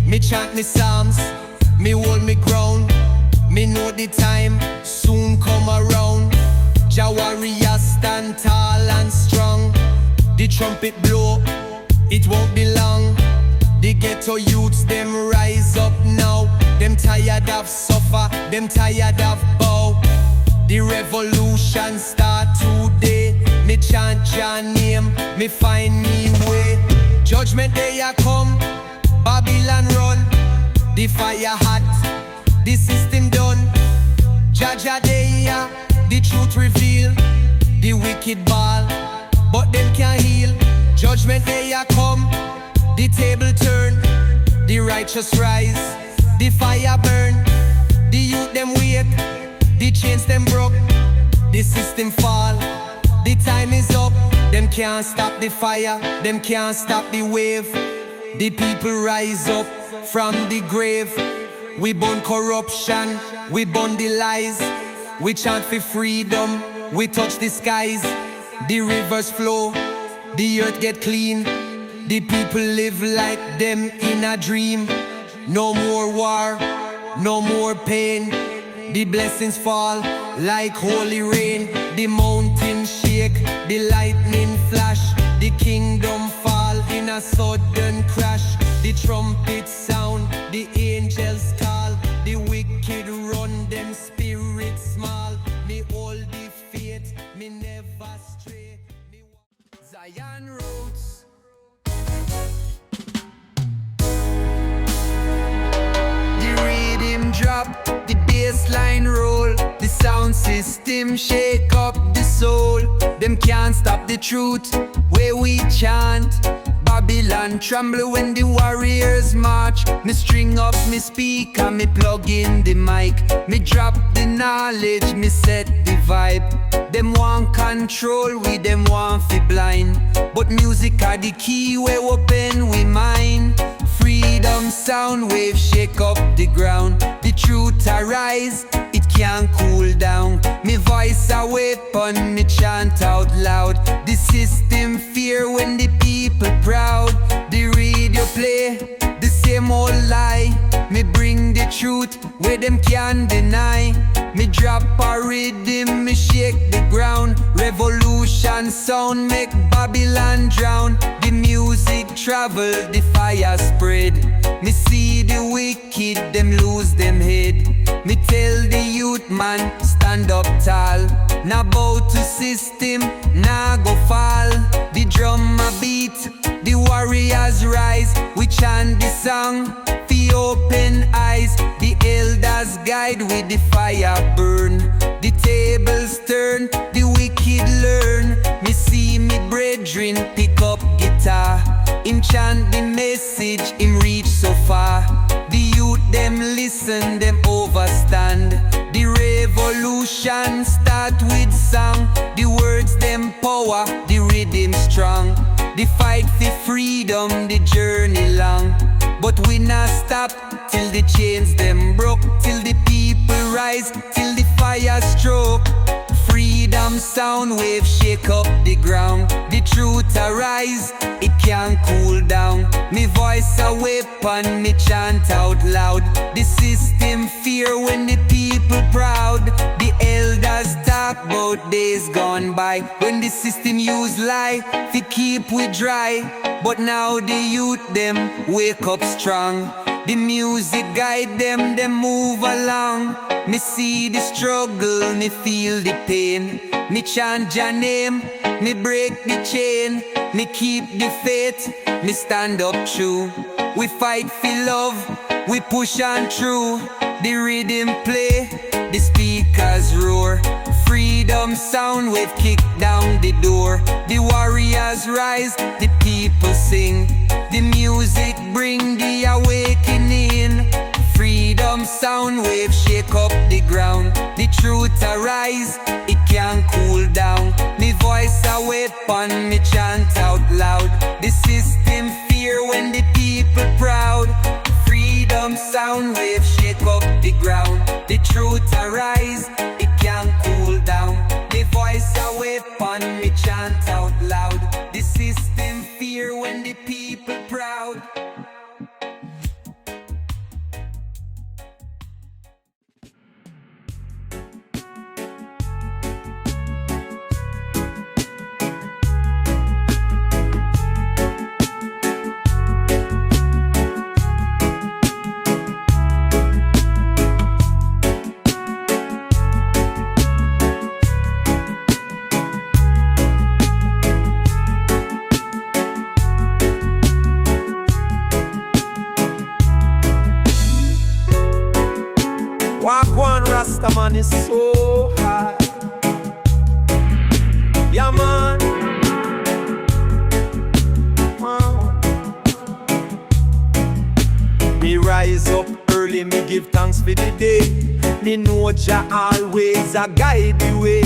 S2: Me chant me psalms, me hold me ground. Me know the time soon come around. Jah warriors stand tall and strong. The trumpet blow, it won't be long. The ghetto youths, them rise up now. Them tired of suffer, them tired of bow. The revolution start today. Me chant Jah name, me find me way. Judgment Day A Come, Babylon run. The fire hot, the system done. Jah Day, the truth reveal. The wicked ball, but them can't heal. Judgment Day A Come, the table turn. The righteous rise, the fire burn. The youth them wake, the chains them broke. The system fall, the time is up. Them can't stop the fire, them can't stop the wave. The people rise up from the grave. We burn corruption, we burn the lies. We chant for freedom, we touch the skies. The rivers flow, the earth get clean. The people live like them in a dream. No more war, no more pain. The blessings fall like holy rain. The mountains shake, the lightning flash. The kingdom fall in a sudden crash. The trumpet sound, the angels call. The wicked run, them spirits small. Me hold the faith, me never stray. ZionRoots. The rhythm drop, the bassline roll. The sound system shake up the soul. Them can't stop the truth where we chant. Babylon tremble when the warriors march. Me string up me speaker, me plug in the mic. Me drop the knowledge, me set the vibe. Them want control, we them want fi blind. But music are the key where open we mind. freedom Soundwave shake up the ground. The truth arise, it can't cool down. Me voice a weapon, me chant out loud. The system fear when the people proud. The radio play the same old lie. Me bring the truth where them can't deny. Me drop a rhythm, me shake the ground. Revolution sound make Babylon drown. The music travel, the fire spread. Me see the wicked, them lose them head. Me tell the youth man, stand up tall. Now bow to system, nah go fall. The drum a beat, the warriors rise. We chant the song, fi open eyes. The elders guide with the fire burn. The tables turn, the wicked learn. Me see me brethren pick up guitar. Him chant the message, him reach so far. The youth them listen, them overstand. The revolution start with song. The words them power, the rhythm strong. The fight for freedom, the journey long. But we not stop till the chains them broke. Till the people rise, till the fire stroke. Freedom Soundwave shake up the ground. The truth arise, it can't cool down. Me voice a weapon, me chant out loud. The system fear when the people proud. The elders talk about days gone by, when the system use lie to keep we dry. But now the youth them wake up strong. The music guide them, them move along. Me see the struggle, me feel the pain. Me chant Jah name, me break the chain. Me keep the faith, me stand up true. We fight for love, we push on through. The rhythm play, the speakers roar. Freedom Soundwave kick down the door. The warriors rise, the people sing. The music bring the awakening. Freedom Soundwave shake up the ground. The truth arise, it can't cool down. Me voice a weapon, me chant out loud. The system fear when the people proud. Freedom Soundwave shake up the ground. The truth arise, it can't cool down. Me voice a weapon, me chant out loud. The system fear when the people proud.
S3: Walk one Rasta man is so high. Yeah man. Wow. Me rise up early, me give thanks for the day. Me know Jah always a guide the way.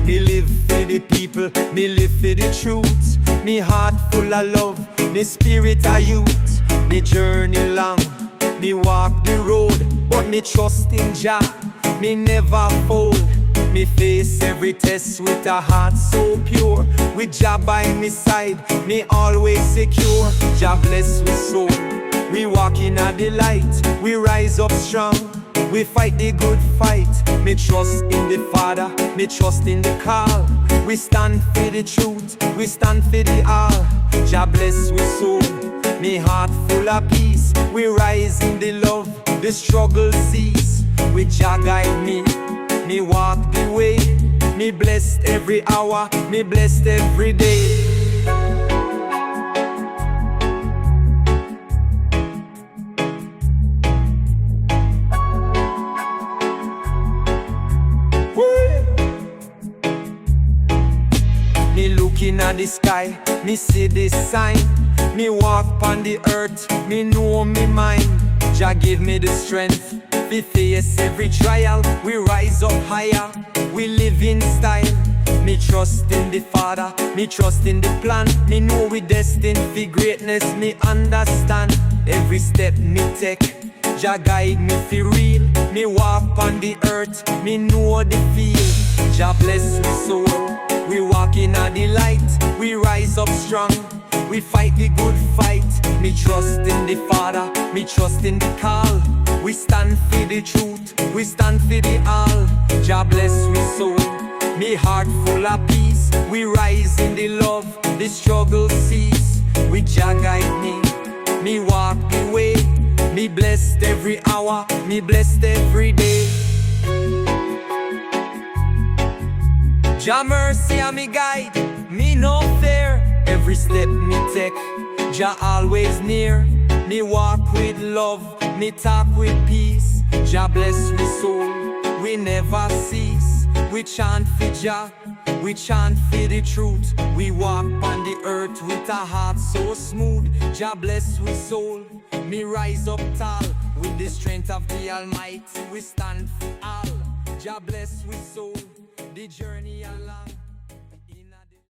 S3: Me live for the people, me live for the truth. Me heart full of love, me spirit a youth. Me journey long, me walk the road, but me trust in Jah, me never fold. Me face every test with a heart so pure. With Jah by me side, me always secure. Jah bless Wi Soul. We walk in a the light, we rise up strong. We fight the good fight. Me trust in the Father, me trust in the call. We stand for the truth, we stand for the all. Jah bless Wi Soul. Me heart full of peace. We rise in the love, the struggle cease. With Jah guide me, me walk the way. Me blessed every hour, me blessed every day. Me looking at the sky, me see this sign. Me walk on the earth, me know me mind. Jah give me the strength, we face every trial. We rise up higher, we live in style. Me trust in the Father, me trust in the plan. Me know we destined for greatness, me understand.
S1: every step me take. Jah guide me fi real. Me walk on the earth, me know the feel. Jah bless my soul. We walk in the light, we rise up strong. We fight the good fight. Me trust in the Father, me trust in the call. We stand for the truth, we stand for the all. Jah bless we soul, me heart full of peace. We rise in the love, the struggle cease. With Jah guide me walk the way. Me blessed every hour, me blessed every day. Jah mercy and me guide, me no fear. Every step me take, Jah always near. Me walk with love, me talk with peace. Jah bless we soul, we never cease. We chant for Jah, we chant for the truth. We walk on the earth with a heart so smooth. Jah bless we soul, me rise up tall. With the strength of the Almighty, we stand for all. Jah bless we soul, the journey.